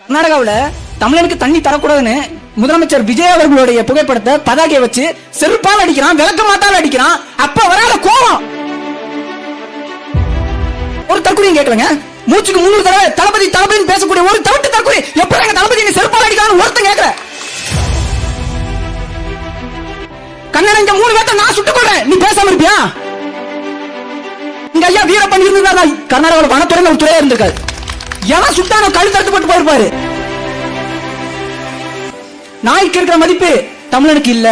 கர்நாடகாவில் தமிழனுக்கு தண்ணி தரக்கூடாதுன்னு முதலமைச்சர் விஜய் அவர்களுடைய புகைப்படத்தை பதாகையை வச்சு செருப்பால் அடிக்கிறான், விளக்க மாட்டால் அடிக்கிறான். அப்ப வராத கோபம் ஒரு தற்கொலையும் கேட்கலங்க. மூச்சுக்கு 300 தடவை தளபதி தளபதினு பேசக்கூடிய ஒரு தவிட்டு தற்கொலை எப்படி எங்க தளபதி நீ செருப்பால் அடிக்கிறான்னு ஒருத்தன் கேட்கல. கண்ணன் இங்க 3 பேர்த்த நான் சுட்டுக் கொள்றேன், நீ பேசாம இருப்பியா? இங்க ஐயா வீரப்பன் இருந்தா கர்நாடகாவில் வனத்துறை ஒரு துறையா இருந்திருக்காரு. எவன் சுட்டானோ கழுத்து அறுத்துப்பட்டு போயிருப்பாரு. நாய்க்கு இருக்கிற மதிப்பு தமிழனுக்கு இல்ல.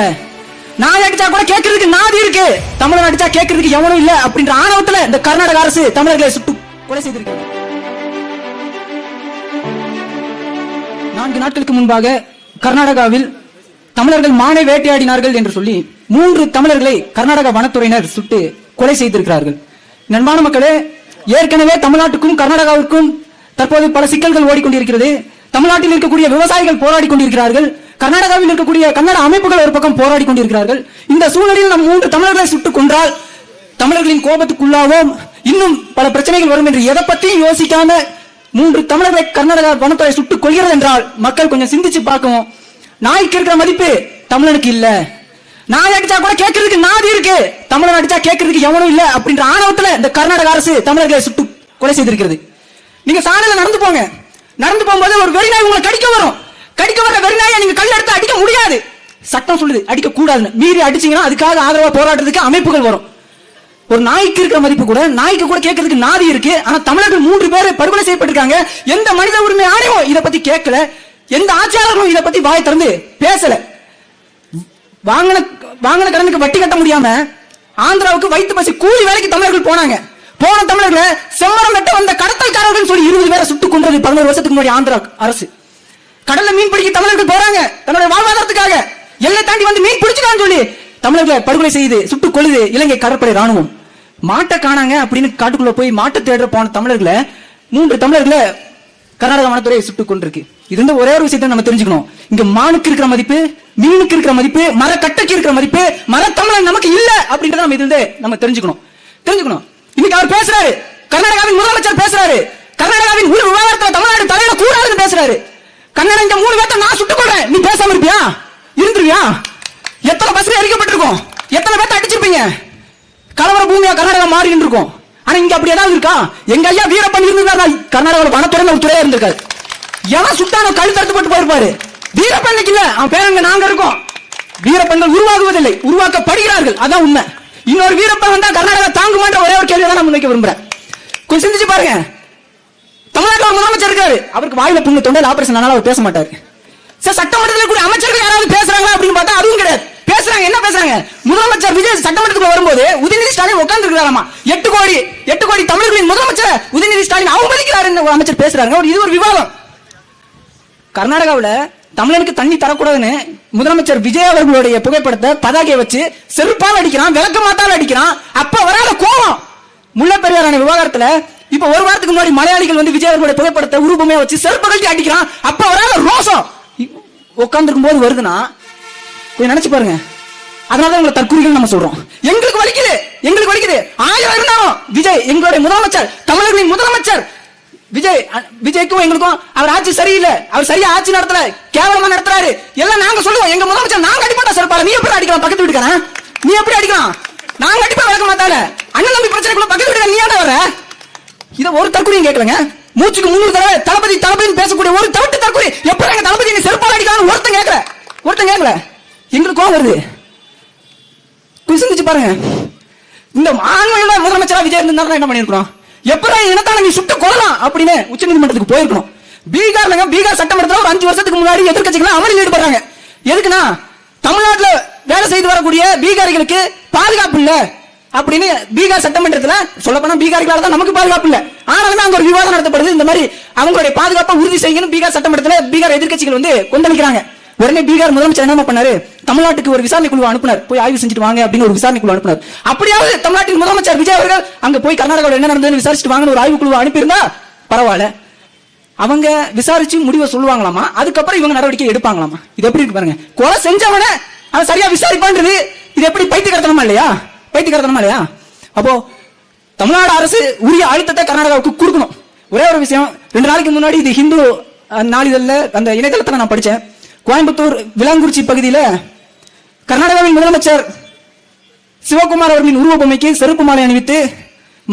நாய் அடிச்சா கூட கேட்கறதுக்கு நாதி இருக்கு, தமிழன் அடிச்சா கேட்கறதுக்கு எவனும் இல்ல அப்படின்ற ஆணவத்துல இந்த கர்நாடக அரசு தமிழர்களை சுட்டு கொலை செய்திருக்கு. 4 நாட்களுக்கு முன்பாக கர்நாடகாவில் தமிழர்கள் மானை வேட்டையாடினார்கள் என்று சொல்லி 3 தமிழர்களை கர்நாடக வனத்துறையினர் சுட்டு கொலை செய்திருக்கிறார்கள். நண்பான மக்களே, ஏற்கனவே தமிழ்நாட்டுக்கும் கர்நாடகாவிற்கும் தற்போது பல சிக்கல்கள் ஓடிக்கொண்டிருக்கிறது. தமிழ்நாட்டில் இருக்கக்கூடிய விவசாயிகள் போராடி கொண்டிருக்கிறார்கள். கர்நாடகாவில் இருக்கக்கூடிய கன்னட அமைப்புகள் ஒரு பக்கம் போராடி கொண்டிருக்கிறார்கள். இந்த சூழலில் நம் 3 தமிழர்களை சுட்டுக் கொன்றால் தமிழர்களின் கோபத்துக்குள்ளாவோம், இன்னும் பல பிரச்சனைகள் வரும் என்று எதை பற்றியும் யோசிக்காம 3 தமிழர்களை கர்நாடகா வனத்துறை சுட்டுக் கொள்கிறது என்றால் மக்கள் கொஞ்சம் சிந்திச்சு பார்க்கவும். நாய்க்கு இருக்கிற மதிப்பு தமிழனுக்கு இல்ல. நாய் அடிச்சா கூட கேட்கறதுக்கு நாதி இருக்கு, தமிழன் அடிச்சா கேட்கறதுக்கு எவனும் இல்ல அப்படின்ற ஆணவத்துல இந்த கர்நாடக அரசு தமிழர்களை சுட்டு கொலை செய்திருக்கிறது. நீங்க சாலையில நடந்து போங்க, நடந்து போகும்போது ஒரு வெறிநாய் உங்களை கடிக்க வரும். கடிக்க வர வெறிநாயை நீங்க கல் எடுத்து அடிக்க முடியாது, சட்டம் சொல்லுது அடிக்க கூடாதுன்னு. மீறி அடிச்சீங்கன்னா அதுக்காக ஆதரவா போராடுறதுக்கு அமைப்புகள் வரும். ஒரு நாய்க்கு இருக்கிற மதிப்பு கூட நாய்க்கு கூட கேட்கறதுக்கு நாதி இருக்கு. ஆனா தமிழர்கள் 3 பேர் படுகொலை செய்யப்பட்டிருக்காங்க. எந்த மனித உரிமை ஆணையம் இதை பத்தி கேட்கல, எந்த ஆட்சியாளர்களும் இதை பத்தி வாய் திறந்து பேசல. வாங்கின கடனுக்கு வட்டி கட்ட முடியாம ஆந்திராவுக்கு வயிற்று பசி கூலி வேலைக்கு தமிழர்கள் போனாங்க. போன தமிழர்களை செம்மரம் வெட்ட வந்த கடத்தல்காரர்கள் சொல்லி 20 பேரை சுட்டுக் கொன்றது 11 வருஷத்துக்கு முன்னாடி ஆந்திரா அரசு. கடல்ல மீன் பிடிக்க தமிழர்கள் போறாங்க தன்னுடைய வாழ்வாதாரத்துக்காக, எல்லை தாண்டி வந்து மீன் பிடிச்சுக்கான்னு சொல்லி தமிழர்களை படுகொலை செய்து சுட்டுக் கொள்ளுது இலங்கை கடற்படை ராணுவம். மாட்டை காணாங்க அப்படின்னு காட்டுக்குள்ள போய் மாட்டை தேட போன தமிழர்களை 3 தமிழர்களை கர்நாடக வனத்துறை சுட்டுக் கொண்டிருக்கு. இது ஒரே ஒரு விஷயத்தை நம்ம தெரிஞ்சுக்கணும். இங்க மானுக்கு இருக்கிற மதிப்பு, மீனுக்கு இருக்கிற மதிப்பு, மரக்கட்டைக்கு இருக்கிற மதிப்பு, மரத்தமிழன் நமக்கு இல்ல அப்படின்றத நம்ம இதுல நம்ம தெரிஞ்சுக்கணும். இன்னைக்கு அவர் பேசுறாரு, கர்நாடகாவின் முதலமைச்சர் பேசுறாரு, கர்நாடகாவின் உள் விவகாரத்தில் தமிழ்நாடு தலையிட கூடாதுன்னு பேசுறாரு. கன்னடம் இங்க 3 பேர்த்த நான் சுட்டுக் கொள்றேன், நீ பேசாம இருப்பியா? இருந்துருவியா? எத்தனை பஸ்ல எரிக்கப்பட்டிருக்கும், எத்தனை பேர்த்த அடிச்சிருப்பீங்க. கலவர பூமியா கர்நாடகா மாறி இருக்கும். ஆனா இங்க அப்படி ஏதாவது இருக்கா? எங்க ஐயா வீரப்பன் இருந்தா கர்நாடகாவில் வனத்துறை ஒரு துறையா இருந்திருக்காரு. எவன் சுட்டானோ கழுத்து அறுத்துப்பட்டு போயிருப்பாரு. வீரப்பன் இல்ல, அவன் பேரங்க நாங்க இருக்கோம். வீரப்பன்கள் உருவாகுவதில்லை, உருவாக்கப்படுகிறார்கள், அதான் உண்மை. இன்னொரு வீரப்பன் வந்தா கர்நாடகா தாங்குமான்ற ஒரே ஒரு கேள்வி தான் நான் முன்வைக்க விரும்புறேன். கொஞ்சம் சிந்திச்சு பாருங்க. தமிழ்நாட்டில் முதலமைச்சர் இருக்காரு, அவருக்கு வாயில புண்ணு தொண்டையில் ஆபரேஷன் ஆனாலும் அவர் பேச மாட்டாரு. சட்டமன்றத்தில் கூட அமைச்சர்கள் யாராவது பேசுறாங்களா அப்படின்னு பார்த்தா அதுவும் கிடையாது. பேசுறாங்க, என்ன பேசுறாங்க? முதலமைச்சர் விஜய் சட்டமன்றத்துக்கு வரும்போது உதயநிதி ஸ்டாலின் உட்கார்ந்து இருக்கிறாராமா. 8 கோடி தமிழர்களின் முதலமைச்சர் உதயநிதி ஸ்டாலின் அவமதிக்கிறார் அமைச்சர் பேசுறாங்க. இது ஒரு விவாதம். கர்நாடகாவில் தமிழனுக்கு தண்ணி தரக்கூடாதுன்னு முதலமைச்சர் விஜய் அவர்களுடைய புகைப்படத்தை பதாகையை வச்சு செருப்பால் அடிக்கிறான், விளக்க மாட்டால் அடிக்கிறான். அப்ப வராத கோபம் முல்லைப்பெரியார் அணை விவகாரத்துல இப்ப ஒரு வாரத்துக்கு முன்னாடி மலையாளிகள் வந்து விஜய் அவர்களுடைய புகைப்படத்தை உருவமே வச்சு செருப்பு கட்டி அடிக்கிறான். அப்ப வராத ரோசம் உட்கார்ந்துருக்கும் போது வருதுன்னா கொஞ்சம் நினைச்சு பாருங்க. அதனால உங்களை தற்கொலைகள் நம்ம சொல்றோம். எங்களுக்கு வலிக்குது. 1000 இருந்தாலும் விஜய் எங்களுடைய முதலமைச்சர், தமிழர்களின் முதலமைச்சர் விஜய்க்கும் எங்களுக்கும் அவர் ஆட்சி சரியில்லை, அவர் சரியா ஆட்சி நடத்தல, கேவலமா நடத்துறாரு எல்லாம் நாங்க சொல்லுவோம். எங்க முதலமைச்சர் நாங்க அடிப்பா செருப்பால. நீ எப்படி அடிக்கலாம் பக்கத்து வீட்டுக்காரன்? நீ எப்படி அடிக்கலாம்? நாங்க அடிப்பா விளக்க மாட்டால. அண்ணன் தம்பி பிரச்சனைக்குள்ள பக்கத்து வீட்டுக்காரன் நீ ஏன் வர? இதை ஒரு தற்கொலையும் கேட்கலங்க. மூச்சுக்கு 300 தடவை தளபதி தளபதினு பேசக்கூடிய ஒரு தவிட்டு தற்கொலை எப்படி எங்க தளபதி நீ செருப்பால அடிக்கலாம்னு ஒருத்தன் கேட்கல. எங்களுக்கு கோவம் வருது. சிந்திச்சு பாருங்க. இந்த ஆண்மையோட முதலமைச்சரா விஜய் இருந்தா என்ன பண்ணிருக்கோம்? எப்படி இனத்தால நீ சுட்டு கொள்ளலாம் அப்படின்னு உச்ச நீதிமன்றத்துக்கு போயிருக்கணும். பீகார் சட்டமன்றத்தில் ஒரு 5 வருஷத்துக்கு முன்னாடி எதிர்க்கட்சிகள் அமளியில் ஈடுபடுறாங்க. எதுக்குன்னா தமிழ்நாட்டுல வேலை செய்து வரக்கூடிய பீகாரிகளுக்கு பாதுகாப்பு இல்ல அப்படின்னு பீகார் சட்டமன்றத்தில் சொல்லப்போனா பீகாரிகளால தான் நமக்கு பாதுகாப்பு இல்ல. ஆனாலுமே அங்க ஒரு விவாதம் நடத்தப்படுது. இந்த மாதிரி அவங்களுடைய பாதுகாப்பை உறுதி செய்யணும் பீகார் சட்டமன்றத்தில் பீகார் எதிர்க்கட்சிகள் வந்து கொந்தளிக்கிறாங்க. உடனே பீகார் முதலமைச்சர் என்ன பண்ணாரு? தமிழ்நாட்டுக்கு ஒரு விசாரணை குழு அனுப்பினார், போய் ஆய்வு செஞ்சுட்டு வாங்க அப்படின்னு ஒரு விசாரணை குழு அனுப்பினார். அப்படியாவது தமிழ்நாட்டின் முதலமைச்சர் விஜய் அவர்கள் அங்க போய் கர்நாடகாவில் என்ன நடந்ததுன்னு விசாரிச்சுட்டு வாங்க ஒரு ஆய்வு குழு அனுப்பியிருந்தா பரவாயில்ல. அவங்க விசாரிச்சு முடிவை சொல்லுவாங்களாமா, அதுக்கப்புறம் இவங்க நடவடிக்கை எடுப்பாங்களாமா. இது எப்படி இருக்கு பாருங்க. கொலை செஞ்சவன அவன் சரியா விசாரிப்பான்றது இது எப்படி பைத்தியக்காரத்தனமா இல்லையா? அப்போ தமிழ்நாடு அரசு உரிய அழுத்தத்தை கர்நாடகாவுக்கு கொடுக்கணும். ஒரே ஒரு விஷயம், 2 நாளைக்கு முன்னாடி இது ஹிந்து நாளிதழில் அந்த இணையதளத்தில் நான் படித்தேன். கோயம்புத்தூர் விளாங்குறிச்சி பகுதியில் கர்நாடகாவின் முதலமைச்சர் சிவகுமார் அவர்களின் உருவ பொம்மைக்கு செருப்பு மாலை அணிவித்து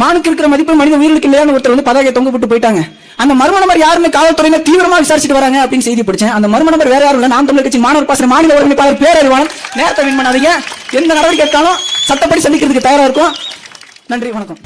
மானுக்கு இருக்கிற மதிப்பு மனித உயிருக்கு இல்லையான்னு ஒருத்தர் வந்து பதாகை தொங்க போட்டு போயிட்டாங்க. அந்த மர்ம நபர் யாருன்னு காவல்துறையினர் தீவிரமா விசாரிச்சுட்டு வராங்க அப்படின்னு செய்தி படிச்சேன். அந்த மர்ம நபர் வேற யாரும் இல்லை, நாம் தமிழர் கட்சி மாணவர் பாசன மாநில ஒருங்கிணைப்பாளர் பேரறிவாளன். நேரத்தை வீண் பண்ணாதீங்க. எந்த நடவடிக்கை எடுத்தாலும் சட்டப்படி சந்திக்கிறதுக்கு தயாரா இருக்கும். நன்றி, வணக்கம்.